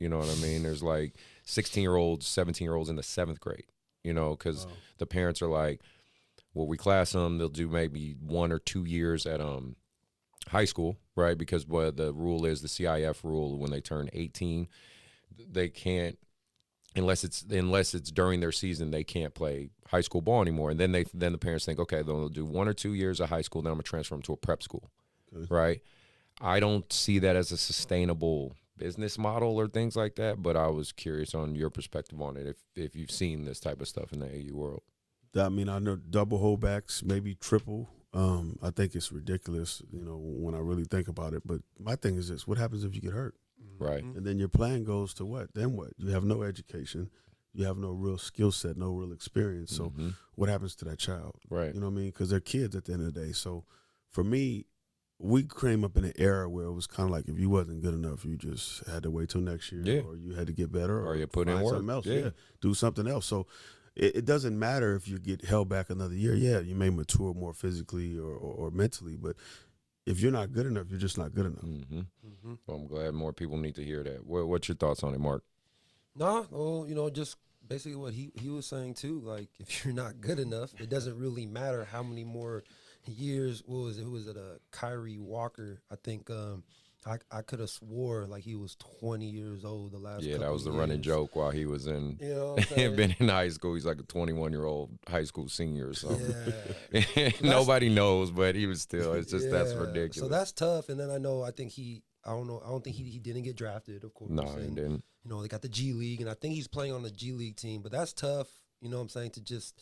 You know what I mean? There's like 16-year-olds, 17-year-olds in the 7th grade, you know, because the parents are like, well, we class them. They'll do maybe 1 or 2 years at high school, right? Because what the rule is, the CIF rule, when they turn 18, they can't, unless it's during their season, they can't play high school ball anymore. And then the parents think, okay, they'll do 1 or 2 years of high school, then I'm gonna transfer them to a prep school, right? I don't see that as a sustainable business model or things like that, but I was curious on your perspective on it, if you've seen this type of stuff in the AU world. I mean, I know double holdbacks, maybe triple. I think it's ridiculous, you know, when I really think about it. But my thing is this: what happens if you get hurt? Right. And then your plan goes to what? Then what? You have no education, you have no real skill set, no real experience. So what happens to that child? Right. You know what I mean? Because they're kids at the end of the day. So for me, we came up in an era where it was kind of like if you wasn't good enough, you just had to wait till next year, or you had to get better, or you put in find work. something else, do something else. So it doesn't matter if you get held back another year. Yeah, you may mature more physically or mentally, but if you're not good enough, you're just not good enough. Well, I'm glad more people need to hear that. What's your thoughts on it, Mark? No, well, you know, just basically what he was saying too. Like, if you're not good enough, it doesn't really matter how many more years. What was it? Who was it? Kyrie Walker. I think I could have swore like he was 20 years old the last. Yeah, couple that was the years. running joke while he was in. You know what I'm saying? Been in high school. He's like a 21-year-old high school senior or something. Yeah. Nobody knows, but he was still. It's just that's ridiculous. So that's tough. And then I think I don't think he didn't get drafted. Of course. No, he didn't. You know, they got the G League, and I think he's playing on the G League team. But that's tough. You know what I'm saying? To just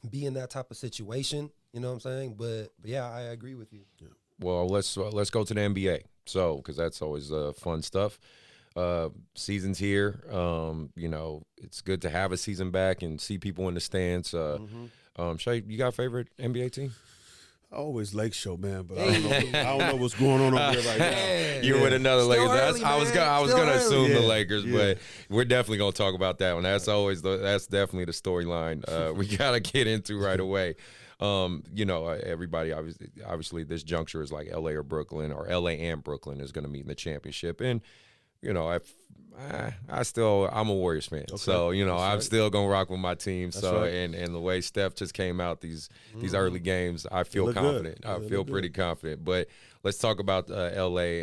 be in that type of situation. You know what I'm saying? But yeah, I agree with you. Yeah. Well, let's go to the NBA. So, because that's always fun stuff. Season's here. You know, it's good to have a season back and see people in the stands. Shay, you got a favorite NBA team? I always Lake Show, man, but I don't know what's going on over there right now. You're with another Still Lakers. early, I was gonna assume the Lakers, Yeah. but we're definitely gonna talk about that one. That's definitely the storyline we gotta get into right away. You know, everybody obviously this juncture is like LA or Brooklyn, or LA and Brooklyn is gonna meet in the championship, and you know, I'm a Warriors fan, so you know I'm still gonna rock with my team. That's so right. and the way Steph just came out these early games, I feel confident. I feel pretty confident. But let's talk about LA